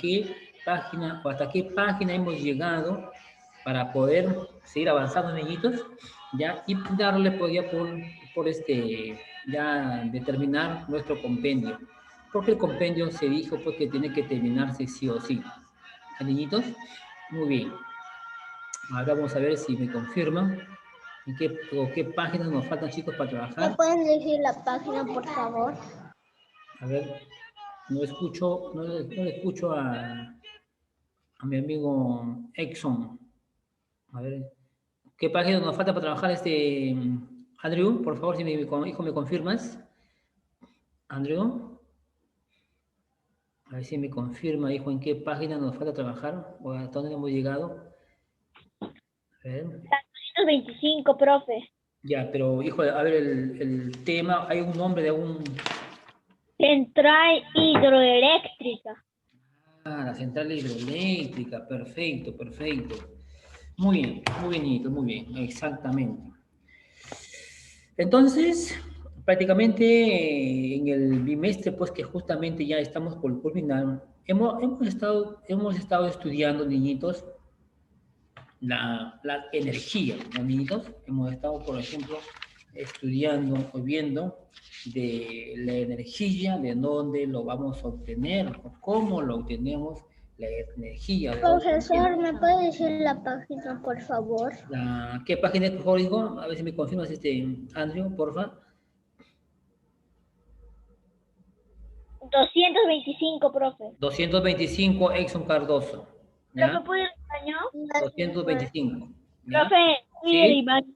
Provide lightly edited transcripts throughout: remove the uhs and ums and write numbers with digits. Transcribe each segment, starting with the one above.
qué página o hasta qué página hemos llegado para poder seguir avanzando, niñitos, ya, y darle pues ya por ya determinar nuestro compendio. Porque el compendio se dijo pues que tiene que terminarse sí o sí. ¿Ya, niñitos? Muy bien. Ahora vamos a ver si me confirman qué páginas nos faltan, chicos, para ¿Me trabajar. pueden decir la página, por favor? A ver, no le escucho a mi amigo Exxon. A ver, ¿qué página nos falta para trabajar Andrew? Por favor, si hijo me confirmas. Andrew, a ver si me confirma, hijo, en qué página nos falta trabajar o hasta dónde hemos llegado. A ver. 225, profe. Ya, pero hijo, a ver el tema, ¿hay un nombre de algún? Central hidroeléctrica. Ah, la central hidroeléctrica, perfecto, perfecto. Muy bien, Nito, muy bien, exactamente. Entonces, prácticamente en el bimestre, pues que justamente ya estamos por culminar, hemos estado estudiando, niñitos, la energía, ¿no, niñitos? Hemos estado, por ejemplo, estudiando o viendo de la energía, de dónde lo vamos a obtener, o cómo lo obtenemos, la energía. Profesor, ¿me puede decir la página, por favor? ¿Qué página es, por favor, hijo? A ver si me confirmas, Andrew, porfa. 225, profe. 225 Exxon Cardoso. ¿Profe, ¿Ya? puede ir al baño? 225. ¿Ya? Profe, puede ir al ¿Sí? baño.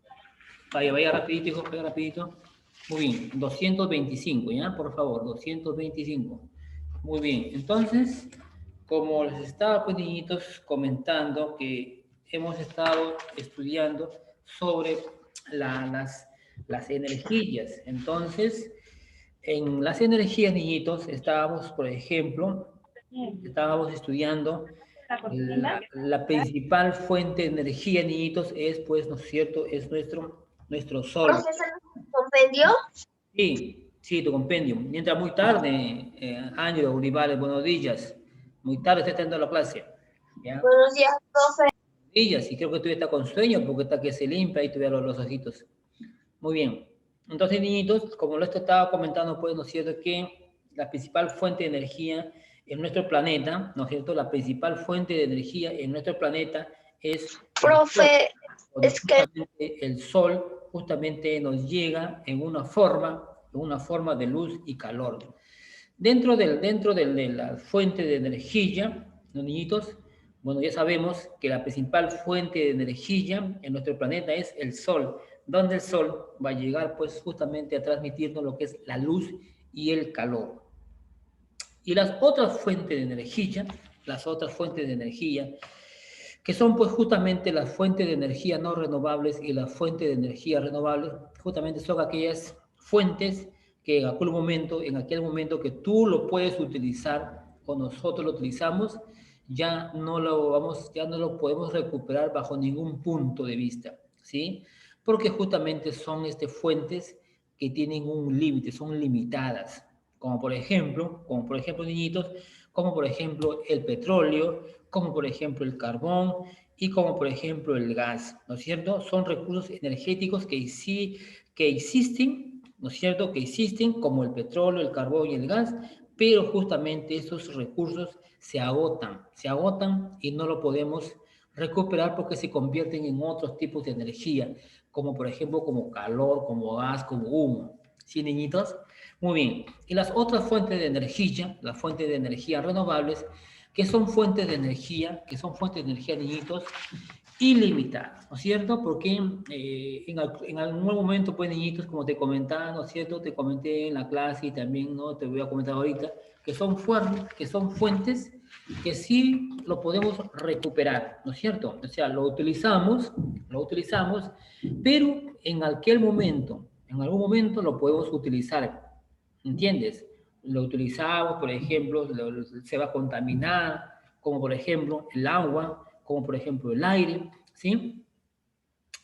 Vaya rapidito, hijo, vaya rapidito. Muy bien, 225, ¿ya? Por favor, 225. Muy bien, entonces, como les estaba, pues, niñitos, comentando que hemos estado estudiando sobre las energías. Entonces, en las energías, niñitos, estábamos estudiando la principal fuente de energía, niñitos, es, pues, ¿no es cierto?, es nuestro sol. ¿Profesor, compendio? Sí, sí, tu compendio. Mientras muy tarde, Ángelo Uribarri, buenos días. Muy tarde está entrando a la clase. ¿Ya? Buenos días, profe. Días, y creo que tú está con sueño porque está que se limpia y tuviera los ojitos. Muy bien. Entonces, niñitos, como lo estaba comentando, pues, ¿no es cierto?, que la principal fuente de energía en nuestro planeta, ¿no es cierto?, la principal fuente de energía en nuestro planeta es el Sol. Profe, Donde es que justamente el Sol justamente nos llega en una forma de luz y calor. De la fuente de energía, los niñitos, bueno, ya sabemos que la principal fuente de energía en nuestro planeta es el Sol, donde el Sol va a llegar pues justamente a transmitirnos lo que es la luz y el calor. Y las otras fuentes de energía, que son pues justamente las fuentes de energía no renovables y las fuentes de energía renovables, justamente son aquellas fuentes que en aquel momento que tú lo puedes utilizar o nosotros lo utilizamos, ya no lo podemos recuperar bajo ningún punto de vista, ¿sí? Porque justamente son fuentes que tienen un límite, son limitadas, como por ejemplo, niñitos, como por ejemplo el petróleo, como por ejemplo el carbón y como por ejemplo el gas, ¿no es cierto? Son recursos energéticos que existen, ¿no es cierto? Que existen como el petróleo, el carbón y el gas, pero justamente estos recursos se agotan y no lo podemos recuperar porque se convierten en otros tipos de energía, como por ejemplo como calor, como gas, como humo. ¿Sí, niñitos? Muy bien. Y las otras fuentes de energía, las fuentes de energía renovables, que son fuentes de energía, niñitos, ilimitadas, ¿no es cierto? Porque en algún momento, pues, niñitos, como te comentaba, ¿no es cierto? Te comenté en la clase y también, ¿no? Te voy a comentar ahorita, que son fuentes que sí lo podemos recuperar, ¿no es cierto? O sea, lo utilizamos, pero en algún momento lo podemos utilizar, ¿entiendes? Lo utilizamos, por ejemplo, se va a contaminar, como por ejemplo el agua, como por ejemplo el aire, ¿sí?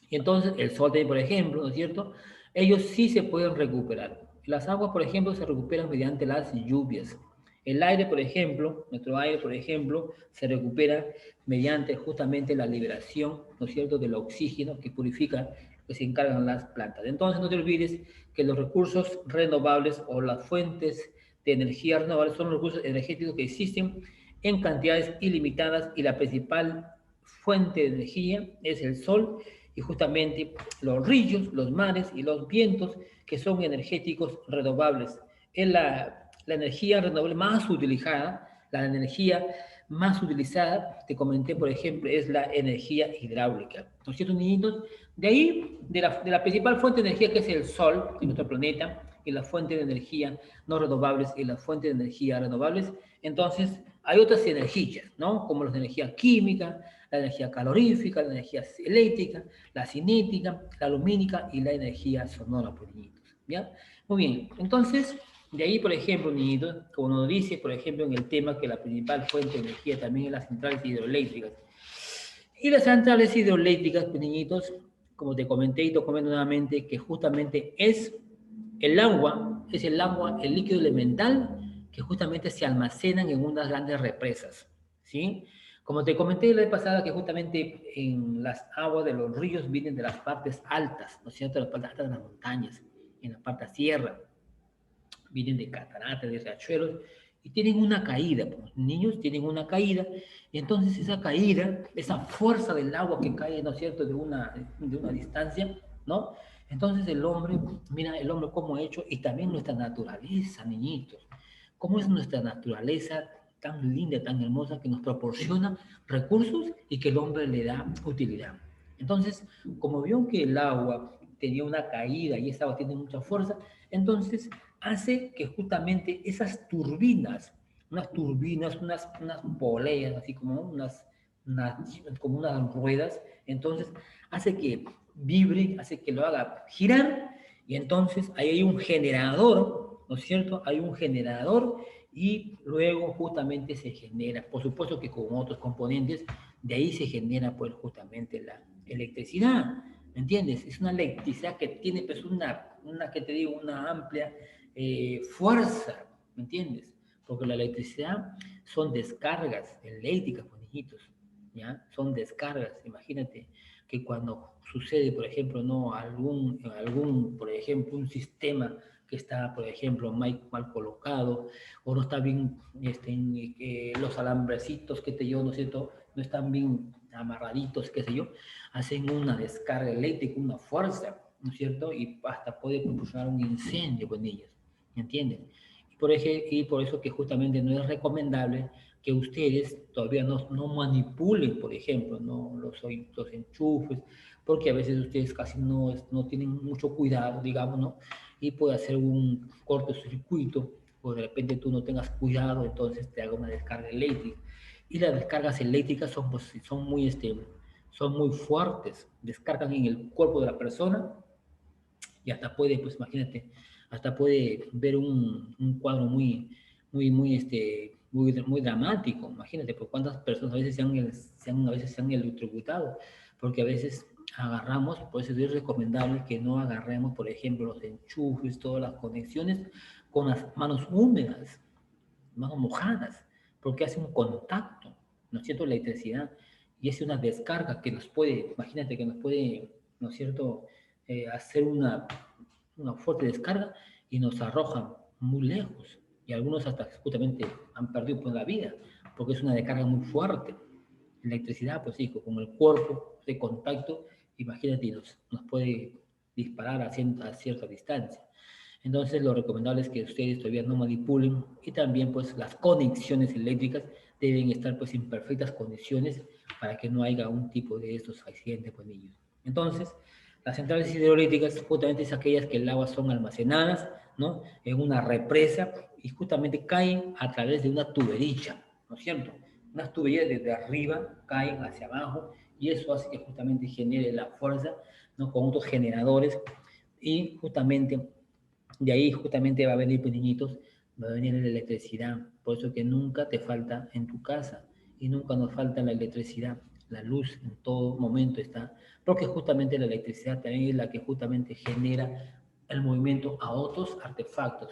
Y entonces el sol, por ejemplo, ¿no es cierto? Ellos sí se pueden recuperar. Las aguas, por ejemplo, se recuperan mediante las lluvias. El aire, por ejemplo, nuestro aire, por ejemplo, se recupera mediante justamente la liberación, ¿no es cierto?, del oxígeno que purifica, que se encargan las plantas. Entonces, no te olvides que los recursos renovables o las fuentes de energía renovables son los recursos energéticos que existen en cantidades ilimitadas y la principal fuente de energía es el sol y justamente los ríos, los mares y los vientos que son energéticos renovables. Es la energía renovable más utilizada, la energía más utilizada, te comenté por ejemplo, es la energía hidráulica. ¿No es cierto, niñitos? De ahí, de la principal fuente de energía que es el sol en nuestro planeta, y la fuente de energía no renovables y la fuente de energía renovables, entonces hay otras energías, ¿no? Como la energía química, la energía calorífica, la energía eléctrica, la cinética, la lumínica y la energía sonora, pues, niñitos, ¿ya? Muy bien, entonces, de ahí, por ejemplo, niñitos, como nos dice, por ejemplo, en el tema que la principal fuente de energía también es las centrales hidroeléctricas. Y las centrales hidroeléctricas, pues, niñitos, como te comenté y te comento nuevamente, que justamente es el agua, el líquido elemental que justamente se almacenan en unas grandes represas, ¿sí? Como te comenté la vez pasada, que justamente en las aguas de los ríos vienen de las partes altas, ¿no es cierto?, de las partes altas de las montañas, en la parte sierra, vienen de cataratas, de riachuelos, y tienen una caída, pues, los niños tienen una caída, y entonces esa caída, esa fuerza del agua que cae, ¿no es cierto?, de una distancia, ¿no? Entonces el hombre, mira el hombre cómo ha hecho, y también nuestra naturaleza, niñitos, cómo es nuestra naturaleza tan linda, tan hermosa, que nos proporciona recursos y que el hombre le da utilidad. Entonces, como vio que el agua tenía una caída y esa agua tiene mucha fuerza, entonces hace que justamente esas turbinas, unas poleas, así como como unas ruedas, entonces hace que vibre, hace que lo haga girar, y entonces ahí hay un generador, ¿no es cierto? Hay un generador y luego justamente se genera, por supuesto que con otros componentes, de ahí se genera pues justamente la electricidad, ¿me entiendes? Es una electricidad que tiene pues que te digo, una amplia fuerza, ¿me entiendes? Porque la electricidad son descargas eléctricas, pues, hijitos, ¿ya? Son descargas, imagínate que cuando sucede, por ejemplo, ¿no? Por ejemplo, un sistema que está, por ejemplo, mal colocado, o no está bien, los alambrecitos, qué sé yo, ¿no es cierto?, no están bien amarraditos, qué sé yo, hacen una descarga eléctrica, una fuerza, ¿no es cierto?, y hasta puede proporcionar un incendio con ellas, ¿me entienden? Y por eso que justamente no es recomendable que ustedes todavía no manipulen, por ejemplo, ¿no? los enchufes, porque a veces ustedes casi no tienen mucho cuidado, digamos, ¿no? Y puede hacer un cortocircuito, o de repente tú no tengas cuidado, entonces te haga una descarga eléctrica. Y las descargas eléctricas son muy fuertes, descargan en el cuerpo de la persona y hasta puede, pues imagínate, hasta puede ver un cuadro muy dramático. Imagínate, por cuántas personas a veces a veces se han electrocutado, porque a veces agarramos, por eso es recomendable que no agarremos, por ejemplo, los enchufes, todas las conexiones con las manos húmedas, manos mojadas, porque hace un contacto, ¿no es cierto?, la electricidad, y es una descarga que nos puede, imagínate que nos puede, ¿no es cierto?, hacer una fuerte descarga y nos arrojan muy lejos. Y algunos hasta justamente han perdido pues, la vida, porque es una descarga muy fuerte. La electricidad, pues sí, con el cuerpo de contacto, imagínate, nos puede disparar a cierta distancia. Entonces, lo recomendable es que ustedes todavía no manipulen y también, pues, las conexiones eléctricas deben estar, pues, en perfectas condiciones para que no haya un tipo de estos accidentes con ellos. Entonces, las centrales hidroeléctricas justamente es aquellas que el agua son almacenadas, ¿no?, en una represa y justamente caen a través de una tubería, ¿no es cierto? Unas tuberías desde arriba caen hacia abajo y eso hace que justamente genere la fuerza, ¿no?, con otros generadores y justamente de ahí justamente va a venir, pues, niñitos, va a venir la electricidad. Por eso que nunca te falta en tu casa y nunca nos falta la electricidad. La luz en todo momento está, porque justamente la electricidad también es la que justamente genera el movimiento a otros artefactos,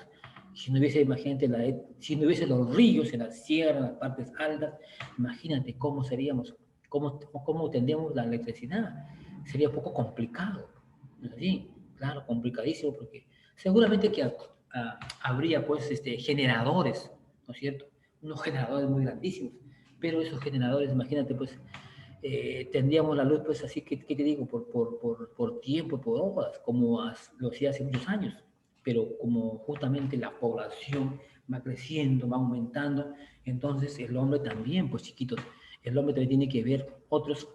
Si no hubiese, imagínate, si no hubiese los ríos en las sierras, en las partes altas, imagínate cómo seríamos, cómo tendríamos la electricidad. Sería un poco complicado, ¿no es así? Claro, complicadísimo, porque seguramente que habría, pues, generadores, ¿no es cierto? Unos generadores muy grandísimos, pero esos generadores, imagínate, pues, tendríamos la luz, pues, así que, ¿qué te digo? Por tiempo, por horas, como lo hacía hace muchos años. Pero como justamente la población va creciendo, va aumentando, entonces el hombre también, pues chiquitos, el hombre también tiene que ver otras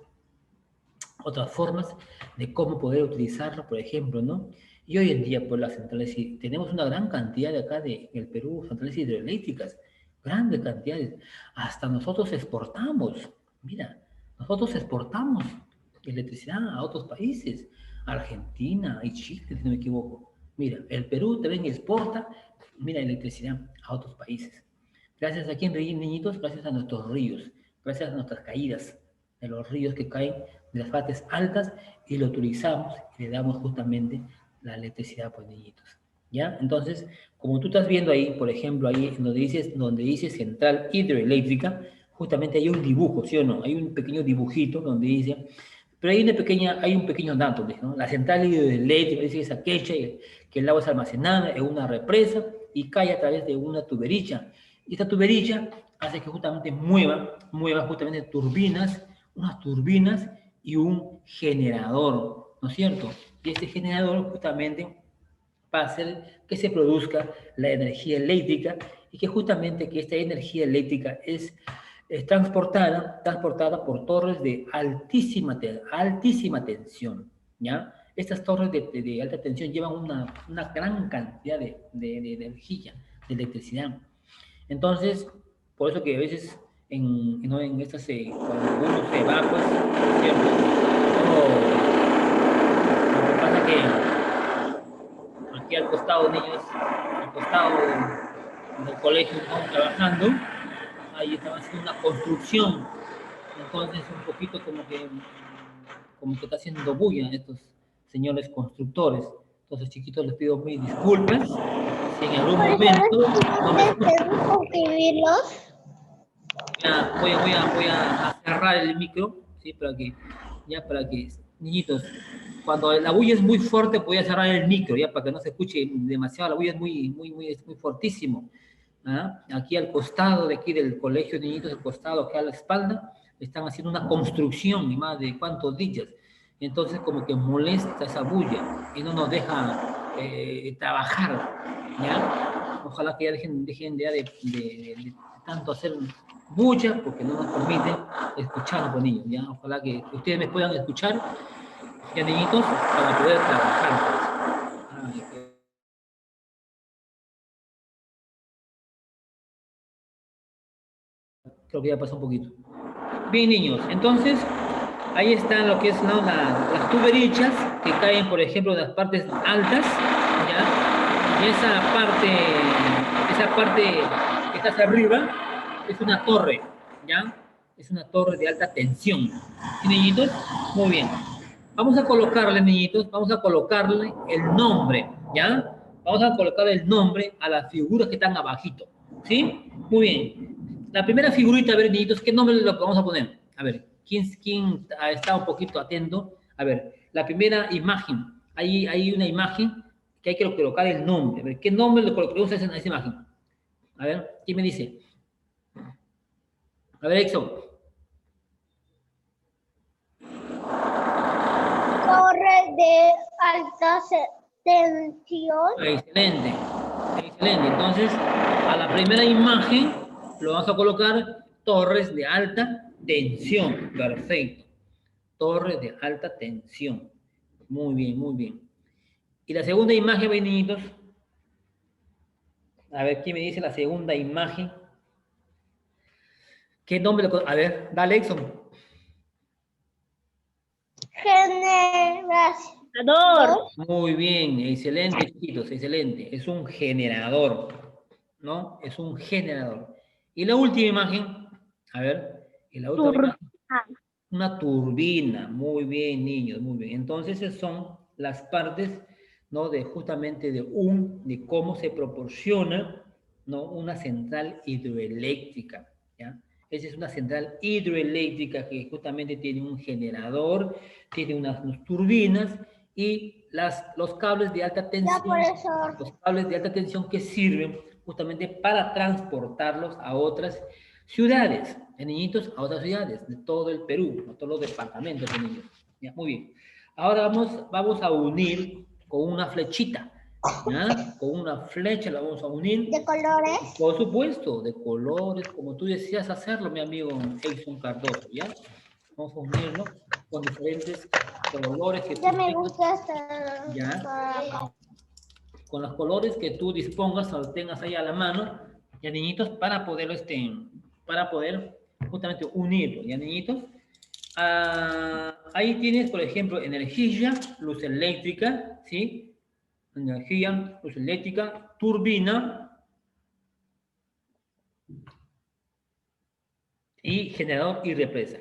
formas de cómo poder utilizarlo, por ejemplo, ¿no? Y hoy en día, pues las centrales, tenemos una gran cantidad de acá en el Perú, centrales hidroeléctricas, grandes cantidades. Hasta nosotros exportamos, mira, nosotros exportamos electricidad a otros países, Argentina y Chile, si no me equivoco. Mira, el Perú también exporta, mira, electricidad a otros países. Gracias a quién, niñitos, gracias a nuestros ríos, gracias a nuestras caídas de los ríos que caen de las partes altas y lo utilizamos y le damos justamente la electricidad, pues, niñitos. ¿Ya? Entonces, como tú estás viendo ahí, por ejemplo, ahí donde dice central hidroeléctrica, justamente hay un dibujo, ¿sí o no? Hay un pequeño dibujito donde dice, pero hay un pequeño dato, ¿no? La central hidroeléctrica dice esa quecha, que el agua es almacenada en una represa y cae a través de una tuberilla. Y esta tuberilla hace que justamente mueva justamente turbinas, unas turbinas y un generador, ¿no es cierto? Y este generador justamente va a hacer que se produzca la energía eléctrica y que justamente que esta energía eléctrica es transportada por torres de altísima tensión, ¿ya? Estas torres de alta tensión llevan una gran cantidad de energía, de electricidad. Entonces, por eso que a veces ¿no? En estas, cuando uno se va, pues, ¿cierto? Lo que pasa que aquí al costado, niños, al costado del colegio estamos trabajando, ahí están haciendo una construcción, entonces un poquito como que está haciendo bulla estos señores constructores. Entonces, chiquitos, les pido mil disculpas si en algún momento no me escuchan. ¿Suscribirlos? Ya, voy a cerrar el micro, ¿sí? Para que, niñitos, cuando la bulla es muy fuerte, voy a cerrar el micro, ya, para que no se escuche demasiado, la bulla es muy fortísimo. ¿Ah? Aquí al costado de aquí del colegio de niñitos, al costado, acá a la espalda, están haciendo una construcción, y más de cuántos días. Entonces, como que molesta esa bulla y no nos deja trabajar, ¿ya? Ojalá que ya dejen ya de tanto hacer bulla, porque no nos permite escuchar los niños, ¿ya? Ojalá que ustedes me puedan escuchar, ya, niñitos, para poder trabajar, pues. Creo que ya pasó un poquito. Bien, niños, entonces ahí están lo que es, ¿no? Las tuberillas que caen, por ejemplo, en las partes altas, ¿ya? Y esa parte que está hacia arriba es una torre, ¿ya? Es una torre de alta tensión. ¿Sí, niñitos? Muy bien. Vamos a colocarle, niñitos, vamos a colocarle el nombre, ¿ya? Vamos a colocarle el nombre a las figuras que están abajito, ¿sí? Muy bien. La primera figurita, a ver, niñitos, ¿qué nombre le vamos a poner? A ver, ¿quién está un poquito atento? A ver, la primera imagen. Hay una imagen que hay que colocar el nombre. A ver, ¿qué nombre le colocamos a esa imagen? A ver, ¿quién me dice? A ver, Exxon. Torre de alta tensión. Excelente, excelente. Entonces, a la primera imagen lo vamos a colocar torres de alta tensión. Perfecto. Torres de alta tensión. Muy bien, muy bien. Y la segunda imagen, niñitos. A ver, ¿quién me dice la segunda imagen? ¿Qué nombre? A ver, dale, Exxon. Generador. Muy bien, excelente, chiquitos, excelente. Es un generador, ¿no? Es un generador. Y la última imagen, a ver, y la última Turba. imagen, una turbina. Muy bien, niños, muy bien. Entonces, esas son las partes ¿no? De justamente de cómo se proporciona, ¿no? Una central hidroeléctrica, ¿ya? Esa es una central hidroeléctrica que justamente tiene un generador, tiene unas turbinas y los cables de alta Ya, tensión, profesor. los cables de alta tensión que sirven justamente para transportarlos a otras ciudades, de niñitos a otras ciudades, de todo el Perú, a todos los departamentos de niños. Ya, muy bien. Ahora vamos a unir con una flechita, ¿ya? Con una flecha la vamos a unir. ¿De colores? Por supuesto, de colores, como tú decías hacerlo, mi amigo Edson Cardoso, ¿ya? Vamos a unirlo con diferentes colores que Ya tú me tengas, gusta esta. ¿ya? Con los colores que tú dispongas o tengas ahí a la mano, ya niñitos, para poder justamente unirlo, ya niñitos. Ahí tienes, por ejemplo, energía, luz eléctrica, ¿sí? Energía, luz eléctrica, turbina y generador y represa.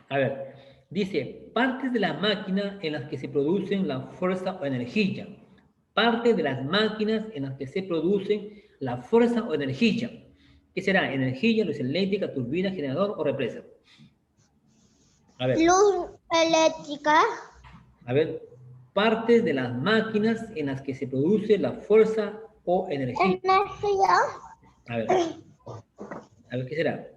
A ver, dice, partes de la máquina en las que se producen la fuerza o energía. Parte de las máquinas en las que se produce la fuerza o energía. ¿Qué será? Energía, luz eléctrica, turbina, generador o represa. A ver. Luz eléctrica. A ver, partes de las máquinas en las que se produce la fuerza o energía. Energía. A ver, ¿qué será?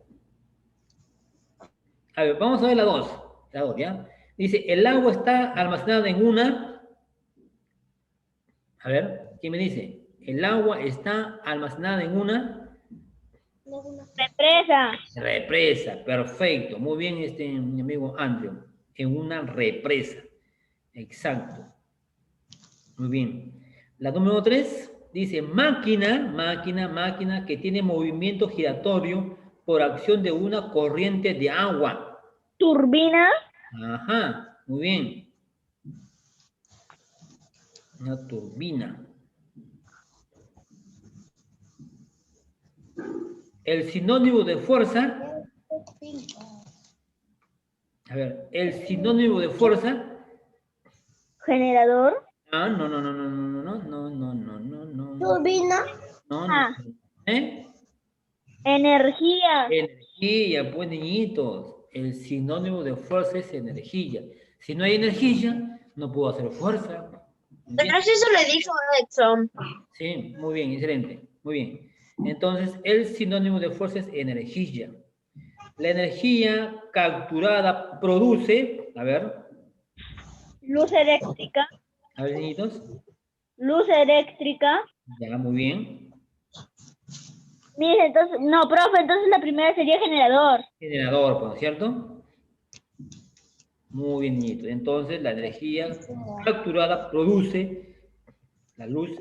A ver, vamos a ver la 2. La 2, ¿ya? Dice, el agua está almacenada en una... A ver, ¿quién me dice? El agua está almacenada en una... Represa. Represa, perfecto. Muy bien, mi amigo Andrew. En una represa. Exacto. Muy bien. La número 3 dice máquina que tiene movimiento giratorio por acción de una corriente de agua. Turbina. Ajá, muy bien. Una turbina. El sinónimo de fuerza. A ver, el sinónimo de fuerza. Generador. Ah, no. Turbina. No. ¿Eh? Energía. Energía, pues niñitos. El sinónimo de fuerza es energía. Si no hay energía, no puedo hacer fuerza. Pero eso lo dijo Edson. Sí, muy bien, excelente. Muy bien. Entonces, el sinónimo de fuerza es energía. La energía capturada produce, a ver, Luz eléctrica. a ver, niñitos. Luz eléctrica. Ya, muy bien. Mire, entonces, no, profe, entonces la primera sería generador. Generador, ¿no es cierto? Muy bien, niñitos. Entonces, la energía capturada produce la luz.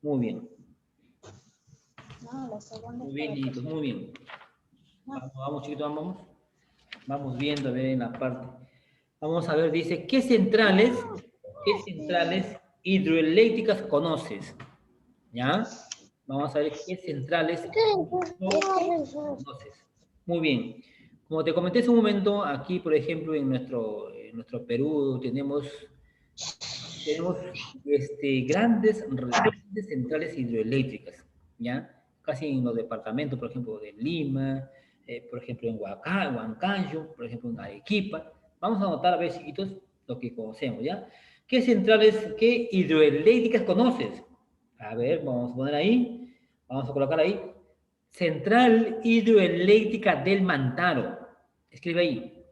Muy bien. Muy bien, niñitos, muy bien. Vamos, chiquitos, vamos. Vamos viendo, a ver en la parte. Vamos a ver, dice, ¿qué centrales hidroeléctricas conoces? ¿Ya? Vamos a ver qué centrales conoces. Muy bien. Como te comenté hace un momento, aquí, por ejemplo, en nuestro Perú tenemos grandes centrales hidroeléctricas, ¿ya? Casi en los departamentos, por ejemplo, de Lima, por ejemplo, en Huancayo, por ejemplo, en Arequipa. Vamos a anotar a ver, chiquitos, lo que conocemos, ¿ya? ¿Qué hidroeléctricas conoces? A ver, vamos a poner ahí, vamos a colocar ahí. Central Hidroeléctrica del Mantaro. Escribe ahí,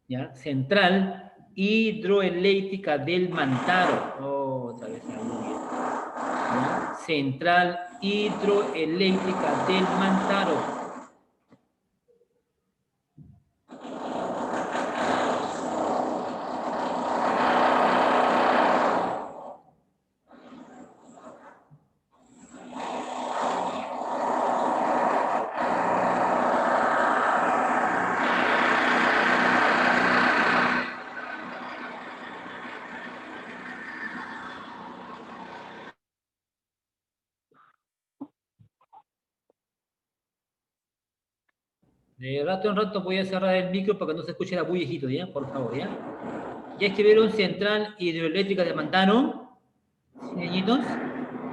¿ya? Central Hidroeléctrica del Mantaro. Otra vez. ¿Ya? Central Hidroeléctrica del Mantaro. De rato en rato voy a cerrar el micro para que no se escuche la bullejito, ¿ya? Por favor, ¿ya? ¿Ya escribieron Central Hidroeléctrica de Mantaro? niñitos?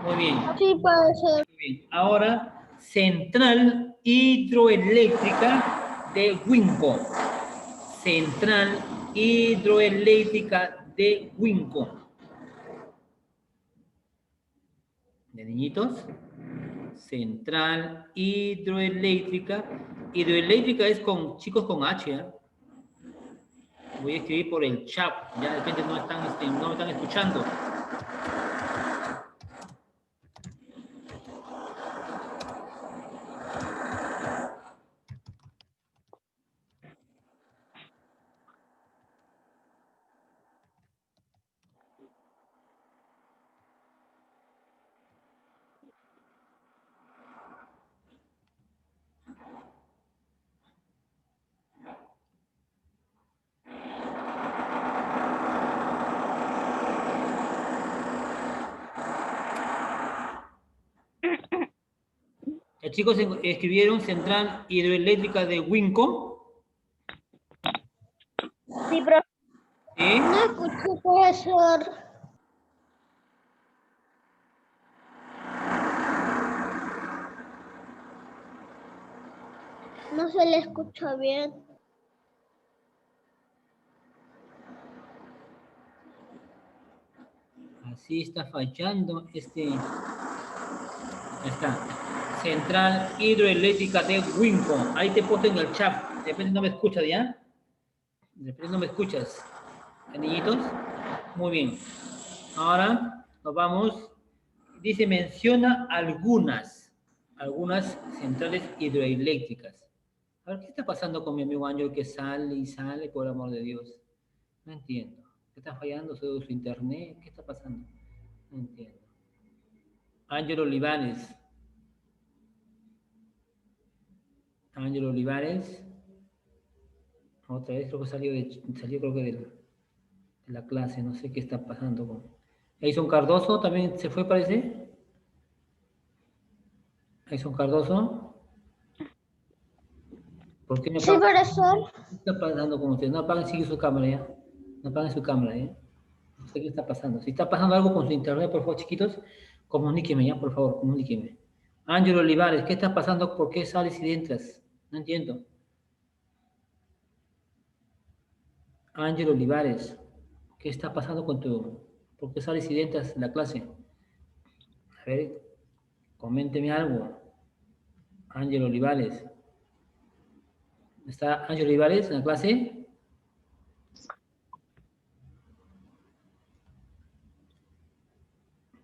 Muy bien. Sí, puede ser. Muy bien. Ahora, central hidroeléctrica de Huinco. Central hidroeléctrica de Huinco. ¿De niñitos? Central hidroeléctrica. Hidroeléctrica es con chicos con H, ¿eh? Voy a escribir por el chat. Ya de repente no me están escuchando. Los chicos escribieron central hidroeléctrica de Huinco. Sí, profe. ¿Sí? No escuché, profesor. No se le escucha bien. Así está fallando este. Ahí está. Central hidroeléctrica de Huinco. Ahí te he puesto en el chat. De repente no me escuchas, ¿ya? De repente no me escuchas. Niñitos. Muy bien. Ahora nos vamos. Dice, menciona algunas centrales hidroeléctricas. A ver, ¿qué está pasando con mi amigo Ángel que sale y sale, por el amor de Dios? No entiendo. ¿Qué está fallando su internet? ¿Qué está pasando? No entiendo. Ángel Olivares. Ángel Olivares. Otra vez creo que salió creo que de la clase. No sé qué está pasando con... Eison Cardoso también se fue, parece. Eison Cardoso. ¿Por qué me Sí, apagan? profesor. ¿Qué está pasando con ustedes? No apaguen, sigue su cámara ya. No apaguen su cámara, ¿eh? No sé qué está pasando. Si está pasando algo con su internet, por favor, chiquitos, comuníqueme ya, por favor, comuníqueme. Ángel Olivares, ¿qué está pasando? ¿Por qué sales y entras? No entiendo. Ángel Olivares, ¿qué está pasando con tu... ¿Por qué sales y entras en la clase? A ver, coménteme algo. Ángel Olivares. ¿Está Ángel Olivares en la clase?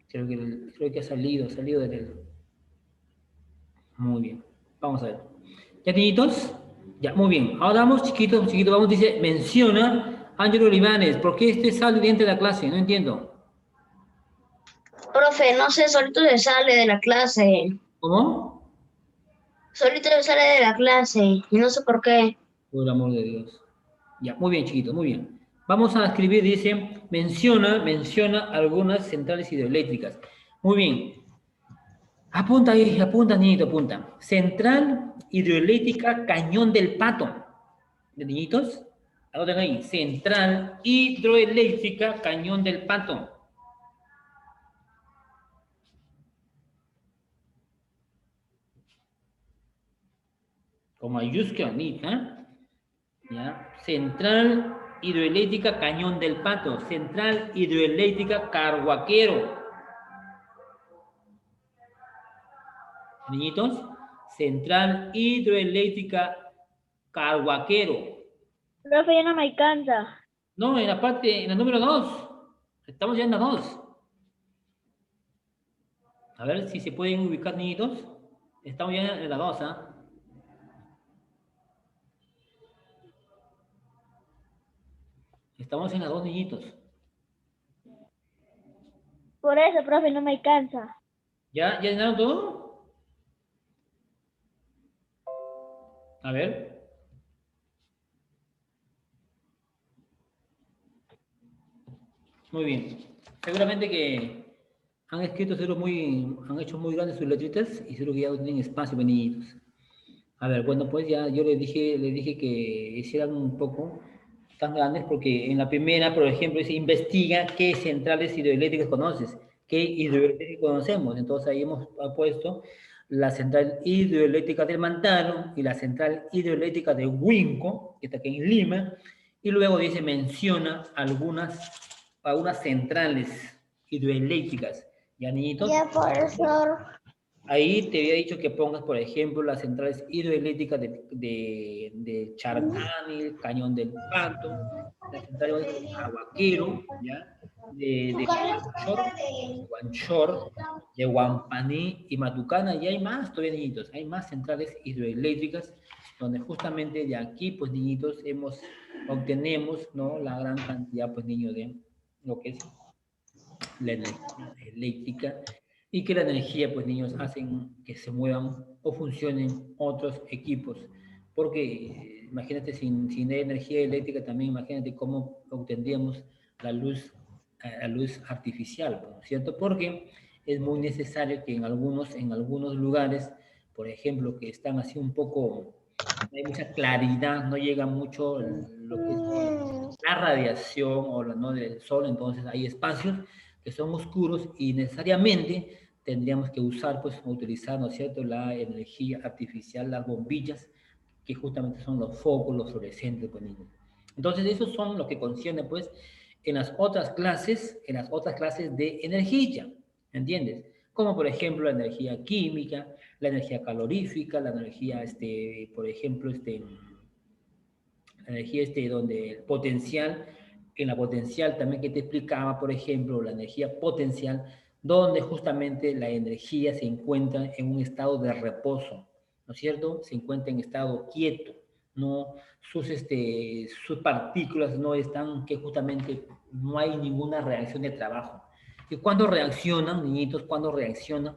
Creo que ha salido del... Muy bien. Vamos a ver. ¿Ya, niñitos? Ya, muy bien. Ahora vamos, chiquitos, vamos, dice, menciona Ángel Olivares. ¿Por qué este sale dentro de la clase? No entiendo. Profe, no sé, solito se sale de la clase. ¿Cómo? Solito se sale de la clase y no sé por qué. Por el amor de Dios. Ya, muy bien, chiquitos, muy bien. Vamos a escribir, dice, menciona algunas centrales hidroeléctricas. Muy bien. Apunta ahí, apunta, niñito, apunta. Central hidroeléctrica Cañón del Pato. ¿De niñitos? Anoten ahí. Central hidroeléctrica Cañón del Pato. Con mayúscula, ¿eh? ¿Ya? Central hidroeléctrica Cañón del Pato. Central hidroeléctrica Carhuaquero. Niñitos, central hidroeléctrica Carhuaquero. Profe, ya no me alcanza. No, en la parte, en la número 2. Estamos ya en la 2. A ver si se pueden ubicar, niñitos. Estamos ya en la 2, ¿ah? Estamos en la 2, niñitos. Por eso, profe, no me alcanza. ¿Ya llenaron todo? A ver. Muy bien. Seguramente que han escrito, han hecho muy grandes sus letritas y seguro que ya no tienen espacio, niñitos. A ver, bueno, pues ya yo le dije que hicieran un poco tan grandes porque en la primera, por ejemplo, dice investiga qué centrales hidroeléctricas conoces. ¿Qué hidroeléctrica conocemos? Entonces ahí hemos puesto la central hidroeléctrica del Mantaro y la central hidroeléctrica de Huinco, que está aquí en Lima, y luego dice, menciona algunas centrales hidroeléctricas. ¿Ya, niñitos? Ya, profesor. Ahí te había dicho que pongas, por ejemplo, las centrales hidroeléctricas de Charcani, Cañón del Pato, la central eólica de Aguaquero, ¿ya? De Huanchor, de Huampaní y Matucana, y hay más todavía, niñitos, hay más centrales hidroeléctricas, donde justamente de aquí, pues, niñitos, obtenemos, ¿no?, la gran cantidad, pues, niños, de lo que es la energía eléctrica, y que la energía, pues, niños, hacen que se muevan o funcionen otros equipos, porque imagínate, sin energía eléctrica también, imagínate cómo obtendríamos la luz artificial, ¿no es cierto? Porque es muy necesario que en algunos lugares, por ejemplo, que están así un poco, no hay mucha claridad, no llega mucho lo que es la radiación o ¿no?, del sol, entonces hay espacios que son oscuros y necesariamente tendríamos que utilizar, ¿no es cierto?, la energía artificial, las bombillas, que justamente son los focos, los fluorescentes, pues, niños. Entonces, esos son los que concierne, pues, en las otras clases de energía, ¿entiendes? Como, por ejemplo, la energía química, la energía calorífica, la energía, por ejemplo, la energía donde el potencial, en la potencial también que te explicaba, por ejemplo, la energía potencial, donde justamente la energía se encuentra en un estado de reposo, ¿no es cierto? Se encuentra en estado quieto, no sus partículas no están, que justamente no hay ninguna reacción de trabajo. Y cuando reaccionan, niñitos, cuando reaccionan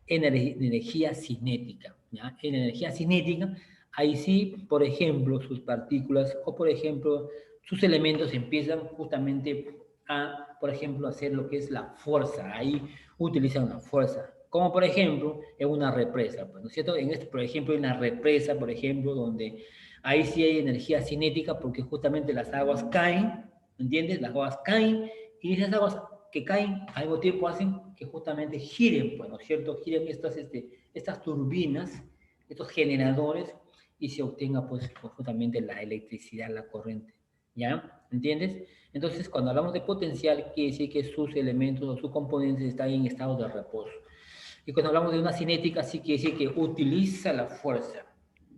en energía cinética, ¿ya? En energía cinética, ahí sí, por ejemplo, sus partículas o, por ejemplo, sus elementos empiezan justamente a, por ejemplo, hacer lo que es la fuerza. Ahí utilizan la fuerza. Como, por ejemplo, en una represa, pues, ¿no es cierto? Por ejemplo, en una represa, por ejemplo, donde ahí sí hay energía cinética porque justamente las aguas caen, ¿entiendes? Las aguas caen y esas aguas que caen al mismo tiempo hacen que justamente giren, pues, ¿no es cierto? Giren estas turbinas, estos generadores, y se obtenga, pues, justamente la electricidad, la corriente, ¿ya? ¿Entiendes? Entonces, cuando hablamos de potencial, quiere decir que sus elementos o sus componentes están en estado de reposo. Y cuando hablamos de una cinética, sí quiere decir que utiliza la fuerza,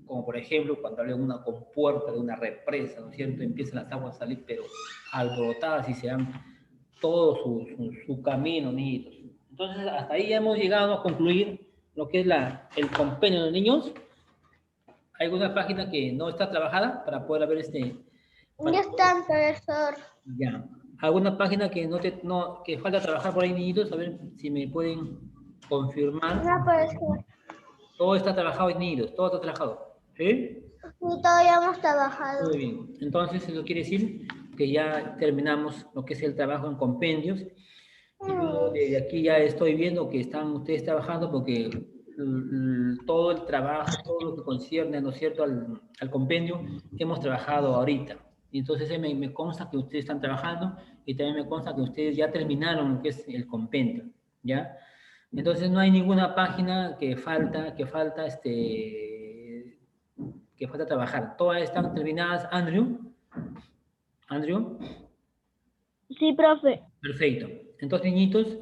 como por ejemplo cuando hablo de una compuerta, de una represa, ¿no es cierto? Empiezan las aguas a salir, pero alborotadas y se dan todo su camino, niñitos. Entonces, hasta ahí ya hemos llegado a concluir lo que es el compendio de niños. ¿Hay alguna página que no está trabajada para poder ver Ya están, profesor. Ya. ¿Alguna página que falta trabajar por ahí, niñitos? A ver si me pueden confirmar. No, profesor. Todo está trabajado, niñitos. Todo está trabajado. ¿Sí? Sí, todavía hemos trabajado. Muy bien. Entonces, eso quiere decir que ya terminamos lo que es el trabajo en compendios. Y yo desde aquí ya estoy viendo que están ustedes trabajando porque todo el trabajo, todo lo que concierne, ¿no es cierto?, al compendio, hemos trabajado ahorita. Y entonces me consta que ustedes están trabajando y también me consta que ustedes ya terminaron lo que es el compendio, ¿ya? Entonces no hay ninguna página que falta trabajar. Todas están terminadas, Andrew. Andrew. Sí, profe. Perfecto. Entonces, niñitos,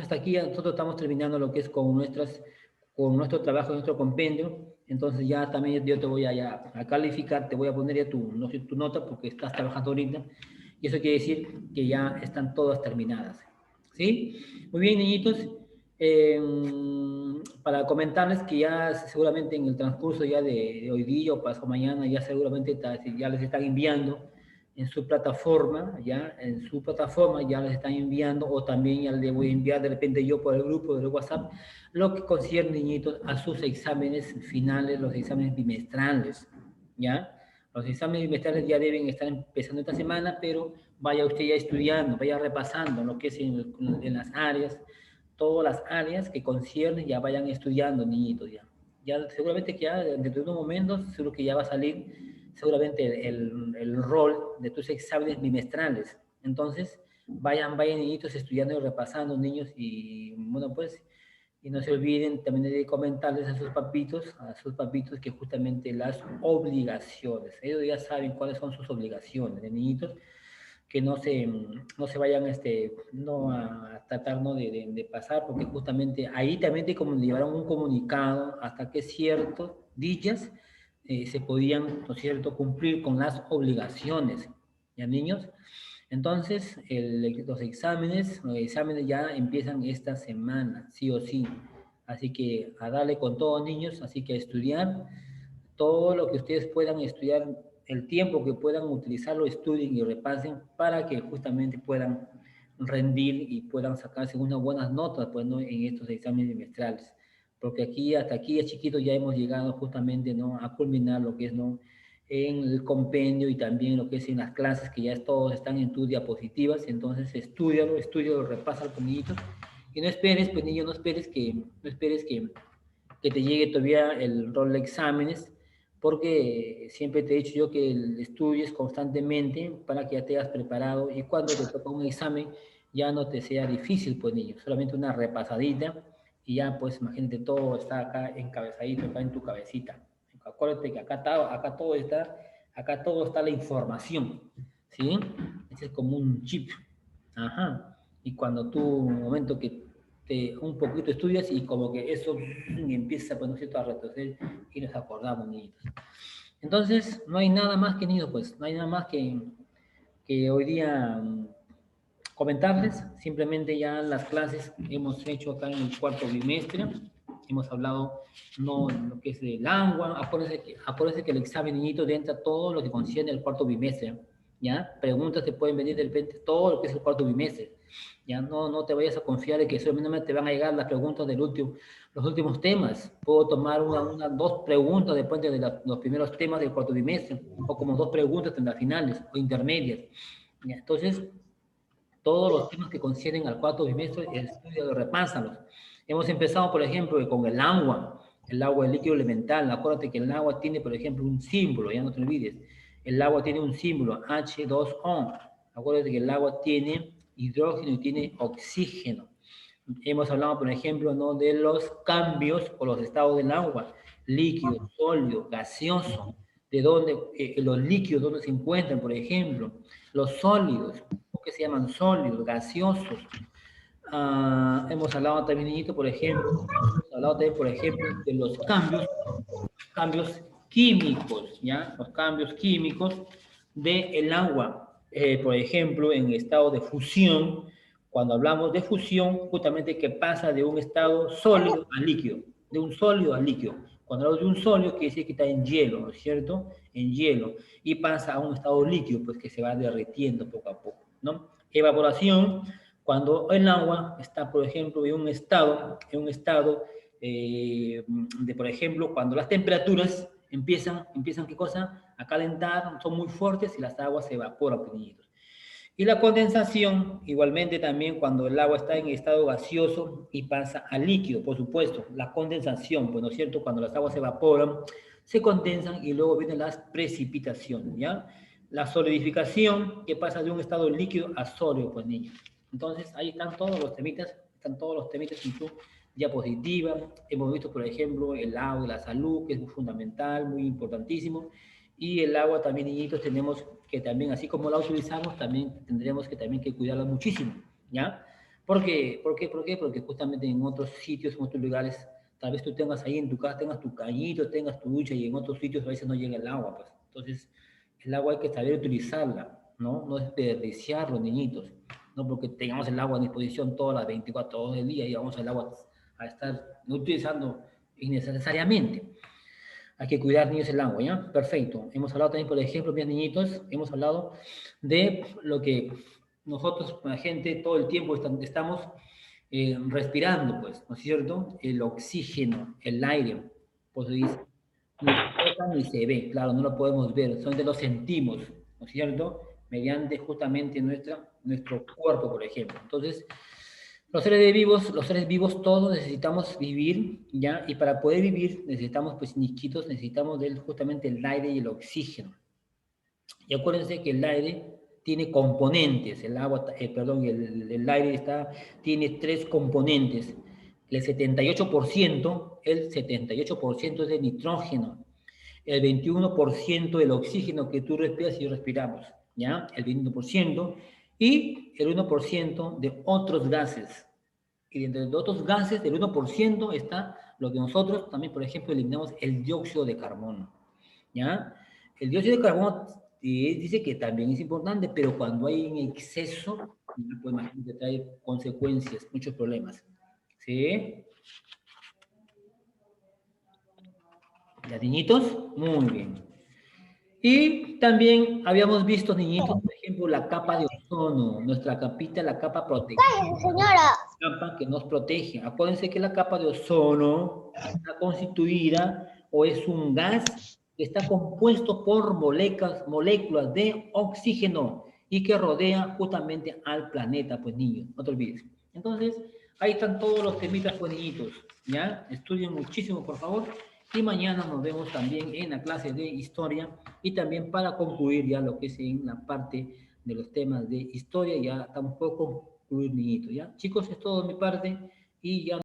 hasta aquí ya nosotros estamos terminando lo que es con nuestro trabajo, nuestro compendio. Entonces ya también yo te voy a calificar, te voy a poner ya tu nota porque estás trabajando ahorita. Y eso quiere decir que ya están todas terminadas. ¿Sí? Muy bien, niñitos. Para comentarles que ya seguramente en el transcurso ya de hoy día o pasado mañana ya seguramente ya les están enviando en su plataforma, ya les están enviando, o también ya les voy a enviar de repente yo por el grupo de WhatsApp, lo que concierne, niñitos, a sus exámenes finales, los exámenes bimestrales, ¿ya? Los exámenes bimestrales ya deben estar empezando esta semana, pero vaya usted ya estudiando, vaya repasando lo que es en las áreas, todas las áreas que conciernen, ya vayan estudiando, niñitos, ya. Ya seguramente que ya dentro de unos momentos, seguro que ya va a salir seguramente el rol de tus exámenes bimestrales. Entonces, vayan niñitos estudiando y repasando, niños, y bueno, pues, y no se olviden también de comentarles a sus papitos que justamente las obligaciones, ellos ya saben cuáles son sus obligaciones, de niñitos, que no se vayan no a tratar ¿no? de pasar, porque justamente ahí también te como llevaron un comunicado hasta que ciertos días se podían, ¿no es cierto?, cumplir con las obligaciones, ¿ya niños? Entonces, los exámenes ya empiezan esta semana, sí o sí. Así que a darle con todo, niños, así que a estudiar todo lo que ustedes puedan estudiar, el tiempo que puedan utilizarlo, estudien y repasen para que justamente puedan rendir y puedan sacarse unas buenas notas pues, ¿no? en estos exámenes trimestrales. Porque aquí, hasta aquí, chiquitos, ya hemos llegado justamente ¿no? a culminar lo que es ¿no? en el compendio y también lo que es en las clases, que ya todos están en tus diapositivas. Entonces, estudialo, repásalo con niñitos. Y no esperes, pues niño, no esperes que te llegue todavía el rol de exámenes, porque siempre te he dicho yo que estudies constantemente para que ya te hayas preparado y cuando te toca un examen ya no te sea difícil, pues niño, solamente una repasadita y ya pues imagínate todo está acá encabezadito, acá en tu cabecita. Acuérdate que acá todo está la información, ¿sí? Este es como un chip, ajá, y cuando tú, un momento que un poquito estudias y como que eso empieza pues, ¿no es cierto?, a retroceder y nos acordamos, niñitos. Entonces, no hay nada más que niños, pues, no hay nada más que hoy día comentarles. Simplemente ya las clases hemos hecho acá en el cuarto bimestre, hemos hablado no lo que es el agua, acuérdense que el examen, niñitos, entra todo lo que concierne el cuarto bimestre, ¿ya? Preguntas te pueden venir de repente, todo lo que es el cuarto bimestre. Ya no te vayas a confiar de que solamente te van a llegar las preguntas los últimos temas. Puedo tomar dos preguntas después de los primeros temas del cuarto bimestre, o como dos preguntas en las finales o intermedias. ¿Ya? Entonces, todos los temas que conciernen al cuarto bimestre, estudialos, repásalos. Hemos empezado, por ejemplo, con el agua, el líquido elemental. Acuérdate que el agua tiene, por ejemplo, un símbolo, ya no te olvides. El agua tiene un símbolo, H2O. Acuérdate que el agua tiene hidrógeno y tiene oxígeno. Hemos hablado, por ejemplo, ¿no? de los cambios o los estados del agua, líquido, sólido, gaseoso, de dónde, los líquidos, dónde se encuentran, por ejemplo, los sólidos, que se llaman sólidos, gaseosos. Hemos hablado también, niñito, por ejemplo, de los cambios químicos, ¿ya? Los cambios químicos del agua. Por ejemplo, en estado de fusión, cuando hablamos de fusión, justamente que pasa de un estado sólido a líquido, de un sólido a líquido. Cuando hablamos de un sólido, quiere decir que está en hielo, ¿no es cierto? En hielo. Y pasa a un estado líquido, pues que se va derritiendo poco a poco, ¿no? Evaporación, cuando el agua está, por ejemplo, en un estado de, por ejemplo, cuando las temperaturas empiezan, ¿qué cosa? A calentar, son muy fuertes y las aguas se evaporan, pequeñitos. Y la condensación, igualmente también cuando el agua está en estado gaseoso y pasa a líquido, por supuesto. La condensación, pues, ¿no es cierto? Cuando las aguas se evaporan, se condensan y luego vienen las precipitaciones, ¿ya? La solidificación, que pasa de un estado líquido a sólido, pues, niños. Entonces, ahí están todos los temitas en tu diapositiva. Hemos visto, por ejemplo, el agua y la salud, que es muy fundamental, muy importantísimo. Y el agua también, niñitos, tenemos que también, así como la utilizamos, también tendremos que también que cuidarla muchísimo, ¿ya? ¿Por qué? Porque justamente en otros sitios, en otros lugares, tal vez tú tengas ahí en tu casa, tengas tu cañito, tengas tu ducha, y en otros sitios a veces no llega el agua, pues. Entonces, el agua hay que saber utilizarla, ¿no? No desperdiciarlo, niñitos. No porque tengamos el agua a disposición todas las 24 horas del día y vamos al agua a estar utilizando innecesariamente. Hay que cuidar, niños, el agua, ¿ya? Perfecto. Hemos hablado también, por ejemplo, mis niñitos, hemos hablado de lo que nosotros, la gente, todo el tiempo estamos respirando, pues, ¿no es cierto? El oxígeno, el aire, pues se dice, ni se toca ni se ve, claro, no lo podemos ver, solamente lo sentimos, ¿no es cierto? Mediante justamente nuestro cuerpo, por ejemplo. Entonces, los seres vivos todos necesitamos vivir, ¿ya? Y para poder vivir necesitamos, pues, nichitos, necesitamos justamente el aire y el oxígeno. Y acuérdense que el aire tiene componentes, el agua, perdón, el aire tiene 3 componentes. El 78% es de nitrógeno, el 21% del oxígeno que tú respiras y respiramos, ¿ya? El 21%, y el 1% de otros gases. Y dentro de otros gases, del 1% está lo que nosotros también, por ejemplo, eliminamos el dióxido de carbono, ¿ya? El dióxido de carbono dice que también es importante, pero cuando hay en exceso, pues imagínate, trae consecuencias, muchos problemas, ¿sí? ¿Ya, niñitos? Muy bien. Y también habíamos visto, niñitos, por ejemplo, la capa de ozono, nuestra capita, la capa protectora. Señora. Capa que nos protege. Acuérdense que la capa de ozono está constituida o es un gas que está compuesto por moléculas de oxígeno y que rodea justamente al planeta, pues niños, no te olvides. Entonces, ahí están todos los temitas, pues niñitos, ¿ya? Estudien muchísimo, por favor, y mañana nos vemos también en la clase de historia y también para concluir ya lo que es en la parte de los temas de historia, ya estamos por concluir, niñitos, ¿ya? Chicos, es todo de mi parte y ya